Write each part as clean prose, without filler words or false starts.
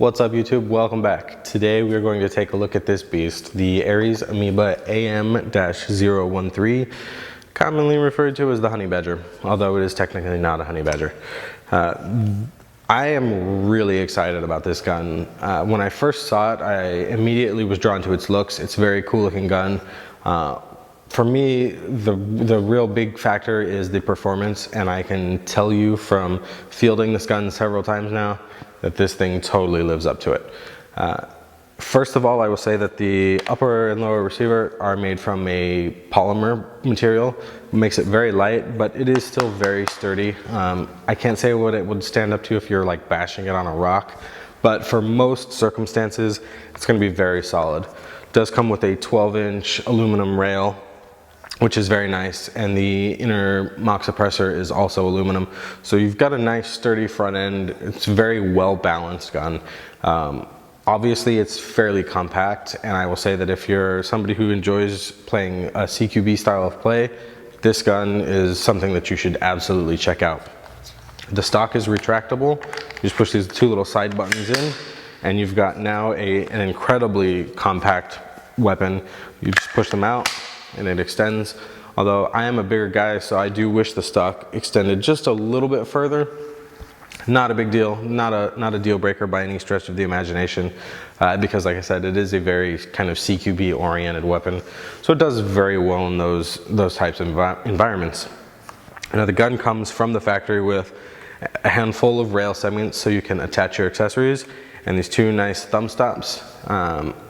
What's up YouTube? Welcome back. Today we are going to take a look at this beast, the Ares Amoeba AM-013, commonly referred to as the honey badger, although it is technically not a honey badger. I am really excited about this gun. When I first saw it, I immediately was drawn to its looks. It's a very cool looking gun. For me, the real big factor is the performance, and I can tell you from fielding this gun several times now that this thing totally lives up to it. First of all, I will say that the upper and lower receiver are made from a polymer material. It makes it very light, but it is still very sturdy. I can't say what it would stand up to if you're like bashing it on a rock, but for most circumstances, it's gonna be very solid. It does come with a 12-inch aluminum rail, which is very nice, and the inner mock suppressor is also aluminum. So you've got a nice sturdy front end. It's a very well balanced gun. Obviously it's fairly compact, and I will say that if you're somebody who enjoys playing a CQB style of play, this gun is something that you should absolutely check out. The stock is retractable. You just push these two little side buttons in, and you've got now an incredibly compact weapon. You just push them out and it extends. Although I am a bigger guy, so I do wish the stock extended just a little bit further. Not a big deal, not a deal breaker by any stretch of the imagination, because like I said, it is a very kind of CQB oriented weapon. So it does very well in those types of environments. Now the gun comes from the factory with a handful of rail segments so you can attach your accessories, and these two nice thumb stops.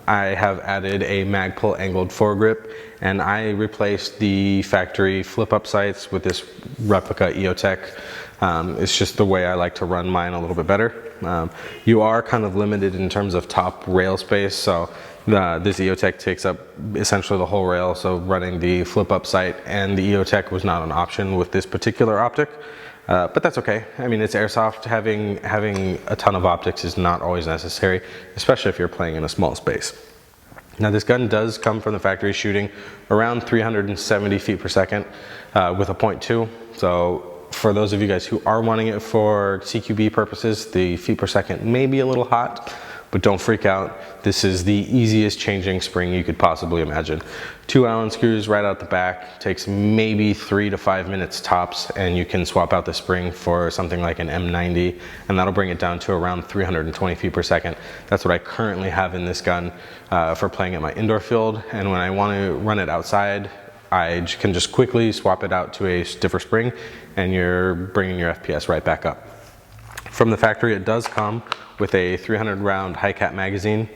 I have added a mag pull angled foregrip, and I replaced the factory flip up sights with this replica EOTech. It's just the way I like to run mine a little bit better. You are kind of limited in terms of top rail space, so this EOTech takes up essentially the whole rail, so running the flip up sight and the EOTech was not an option with this particular optic. But that's okay. I mean, it's airsoft. Having a ton of optics is not always necessary, especially if you're playing in a small space. Now this gun does come from the factory shooting around 370 feet per second with a .2. So for those of you guys who are wanting it for CQB purposes, the feet per second may be a little hot, but don't freak out. This is the easiest changing spring you could possibly imagine. 2 Allen screws right out the back, takes maybe 3 to 5 minutes tops, and you can swap out the spring for something like an M90, and that'll bring it down to around 320 feet per second. That's what I currently have in this gun for playing at my indoor field, and when I want to run it outside, I can just quickly swap it out to a stiffer spring, and you're bringing your FPS right back up. From the factory, it does come with a 300 round high cap magazine.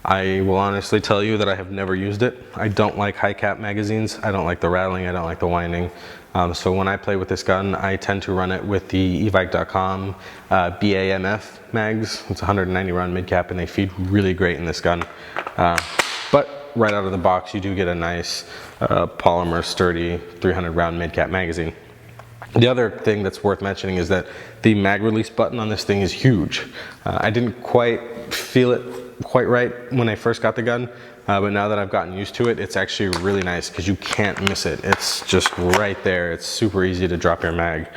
I will honestly tell you that I have never used it. I don't like high cap magazines. I don't like the rattling, I don't like the whining. So when I play with this gun, I tend to run it with the evike.com BAMF mags. It's 190 round mid cap, and they feed really great in this gun. But right out of the box, you do get a nice polymer sturdy 300 round mid cap magazine. The other thing that's worth mentioning is that the mag release button on this thing is huge. I didn't quite feel it quite right when I first got the gun, but now that I've gotten used to it, it's actually really nice because you can't miss it. It's just right there. It's super easy to drop your mag.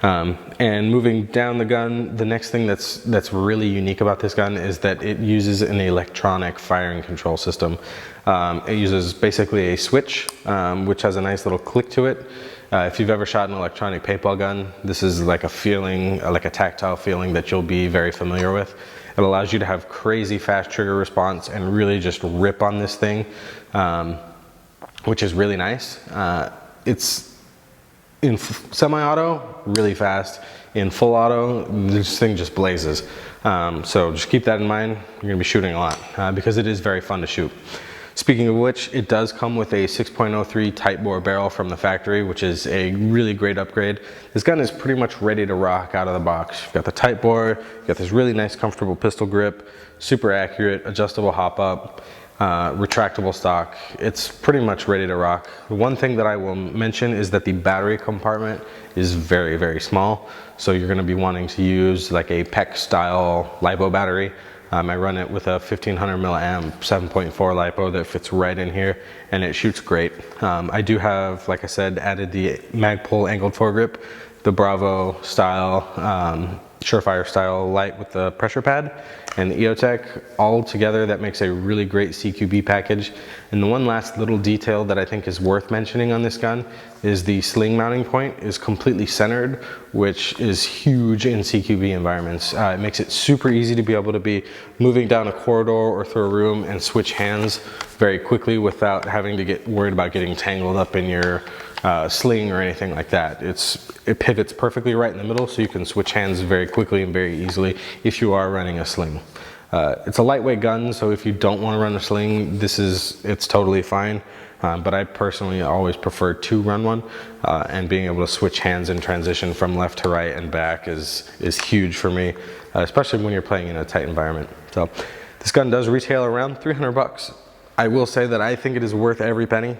And moving down the gun, the next thing that's really unique about this gun is that it uses an electronic firing control system. It uses basically a switch, which has a nice little click to it. If you've ever shot an electronic paintball gun, this is like a feeling, like a tactile feeling that you'll be very familiar with. It allows you to have crazy fast trigger response and really just rip on this thing, which is really nice. It's in semi-auto, really fast. In full auto, this thing just blazes. So just keep that in mind. You're gonna be shooting a lot because it is very fun to shoot. Speaking of which, it does come with a 6.03 tight bore barrel from the factory, which is a really great upgrade. This gun is pretty much ready to rock out of the box. You've got the tight bore, you've got this really nice comfortable pistol grip, super accurate, adjustable hop up, retractable stock. It's pretty much ready to rock. The one thing that I will mention is that the battery compartment is very, very small. So you're gonna be wanting to use like a PEC style LiPo battery. I run it with a 1500 milliamp 7.4 LiPo that fits right in here, and it shoots great. I do have, like I said, added the mag pull angled foregrip, the Bravo style Surefire style light with the pressure pad and the EOTech all together. That makes a really great CQB package. And the one last little detail that I think is worth mentioning on this gun is the sling mounting point is completely centered, which is huge in CQB environments. It makes it super easy to be able to be moving down a corridor or through a room and switch hands very quickly without having to get worried about getting tangled up in your sling or anything like that. It pivots perfectly right in the middle, so you can switch hands very quickly and very easily if you are running a sling. It's a lightweight gun, so if you don't want to run a sling, it's totally fine. But I personally always prefer to run one, and being able to switch hands in transition from left to right and back is huge for me, especially when you're playing in a tight environment. So this gun does retail around 300 bucks. I will say that I think it is worth every penny.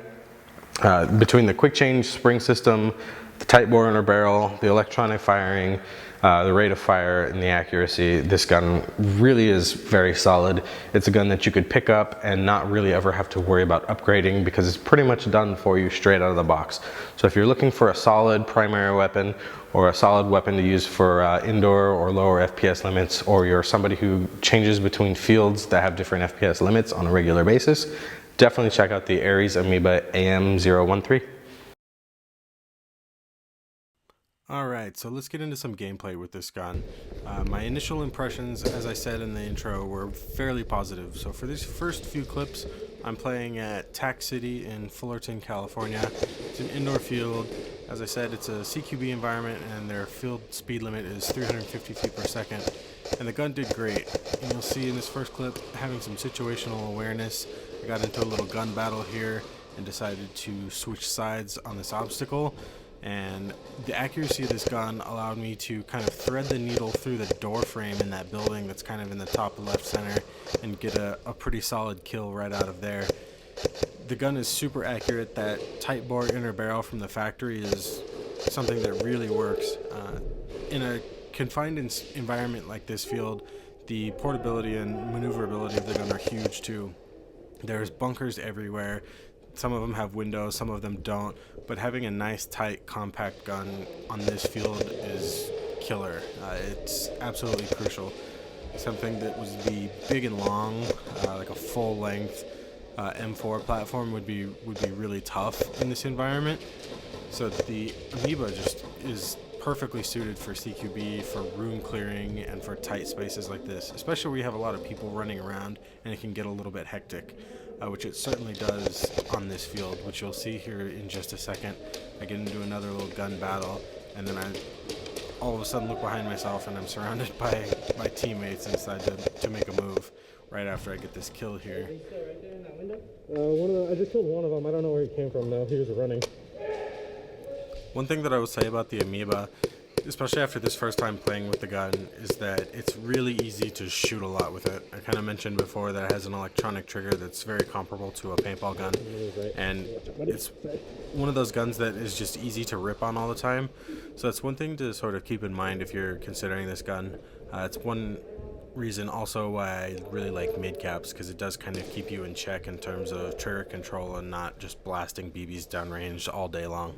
Between the quick change spring system, the tight bore inner barrel, the electronic firing, the rate of fire, and the accuracy, this gun really is very solid. It's a gun that you could pick up and not really ever have to worry about upgrading because it's pretty much done for you straight out of the box. So if you're looking for a solid primary weapon or a solid weapon to use for indoor or lower FPS limits, or you're somebody who changes between fields that have different FPS limits on a regular basis, definitely check out the Ares Amoeba AM-013. Alright, so let's get into some gameplay with this gun. My initial impressions, as I said in the intro, were fairly positive. So for these first few clips, I'm playing at Tac City in Fullerton, California. It's an indoor field. As I said, it's a CQB environment and their field speed limit is 350 feet per second. And the gun did great. And you'll see in this first clip, having some situational awareness. I got into a little gun battle here and decided to switch sides on this obstacle. And the accuracy of this gun allowed me to kind of thread the needle through the door frame in that building that's kind of in the top left center and get a pretty solid kill right out of there. The gun is super accurate. That tight bore inner barrel from the factory is something that really works. In a confined environment like this field, the portability and maneuverability of the gun are huge too. There's bunkers everywhere. Some of them have windows, some of them don't, but having a nice, tight, compact gun on this field is killer. It's absolutely crucial. Something that would be big and long, like a full-length M4 platform would be really tough in this environment. So the Amoeba just is perfectly suited for CQB, for room clearing, and for tight spaces like this, especially where you have a lot of people running around and it can get a little bit hectic. Which it certainly does on this field, which you'll see here in just a second. I get into another little gun battle, and then I all of a sudden look behind myself and I'm surrounded by my teammates and decide to make a move right after I get this kill here. Are you still right there in that window? I just killed one of them. I don't know where he came from though. He was running. One thing that I would say about the Amoeba, especially after this first time playing with the gun, is that it's really easy to shoot a lot with it. I kind of mentioned before that it has an electronic trigger that's very comparable to a paintball gun, and it's one of those guns that is just easy to rip on all the time. So that's one thing to sort of keep in mind if you're considering this gun. It's one reason also why I really like mid-caps, because it does kind of keep you in check in terms of trigger control and not just blasting BBs downrange all day long.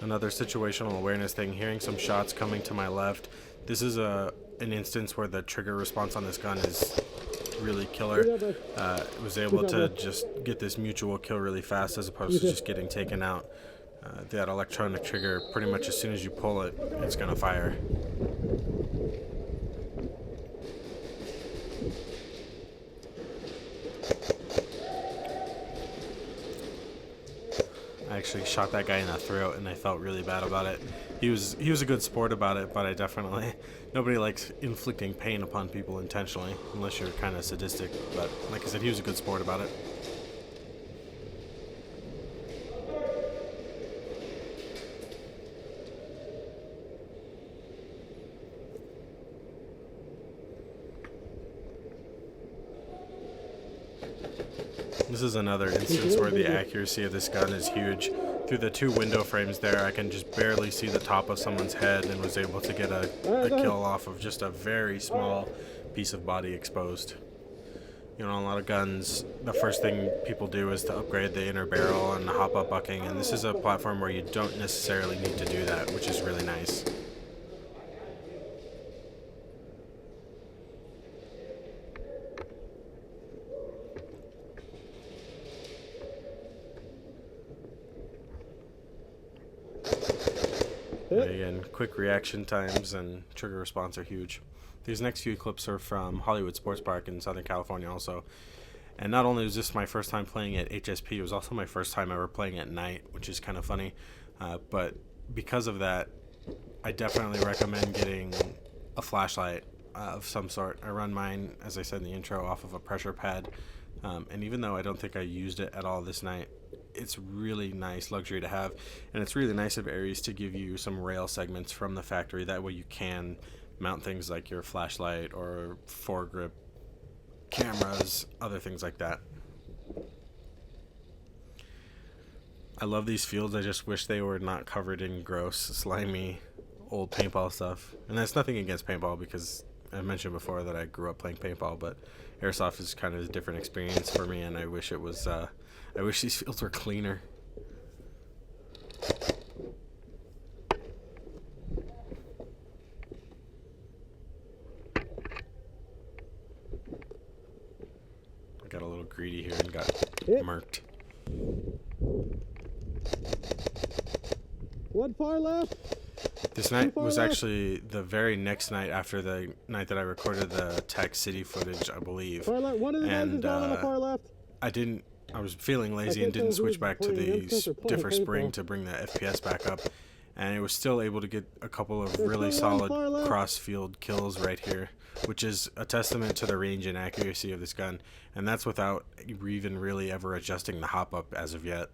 Another situational awareness thing, hearing some shots coming to my left. This is an instance where the trigger response on this gun is really killer. Was able to just get this mutual kill really fast as opposed to just getting taken out. That electronic trigger, pretty much as soon as you pull it, it's going to fire. I actually shot that guy in the throat and I felt really bad about it. He was a good sport about it, but nobody likes inflicting pain upon people intentionally, unless you're kind of sadistic. But like I said, he was a good sport about it. This is another instance where the accuracy of this gun is huge. Through the 2 window frames there, I can just barely see the top of someone's head and was able to get a kill off of just a very small piece of body exposed. You know, a lot of guns, the first thing people do is to upgrade the inner barrel and the hop-up bucking, and this is a platform where you don't necessarily need to do that, which is really nice. And again, quick reaction times and trigger response are huge. These next few clips are from Hollywood Sports Park in Southern California also. And not only was this my first time playing at HSP, it was also my first time ever playing at night, which is kind of funny. But because of that, I definitely recommend getting a flashlight of some sort. I run mine, as I said in the intro, off of a pressure pad. And even though I don't think I used it at all this night, it's really nice luxury to have. And it's really nice of Aries to give you some rail segments from the factory. That way you can mount things like your flashlight or foregrip cameras, other things like that. I love these fields. I just wish they were not covered in gross, slimy, old paintball stuff. And that's nothing against paintball, because I mentioned before that I grew up playing paintball, but airsoft is kind of a different experience for me, and I wish it was, I wish these fields were cleaner. I got a little greedy here and got murked. One far left. This night was actually the very next night after the night that I recorded the Tech City footage, I believe. Far left. One of the guys is down on the far left. I was feeling lazy and didn't switch back to the differ spring to bring the FPS back up. And it was still able to get a couple of really solid cross-field kills right here, which is a testament to the range and accuracy of this gun. And that's without even really ever adjusting the hop-up as of yet.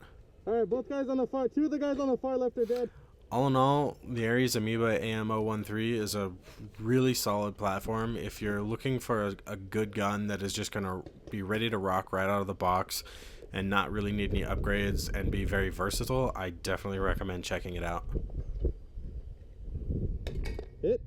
Alright, both guys on the far, 2 of the guys on the far left are dead. All in all, the Aries Amoeba AM-013 is a really solid platform. If you're looking for a good gun that is just going to be ready to rock right out of the box and not really need any upgrades and be very versatile, I definitely recommend checking it out. Hit.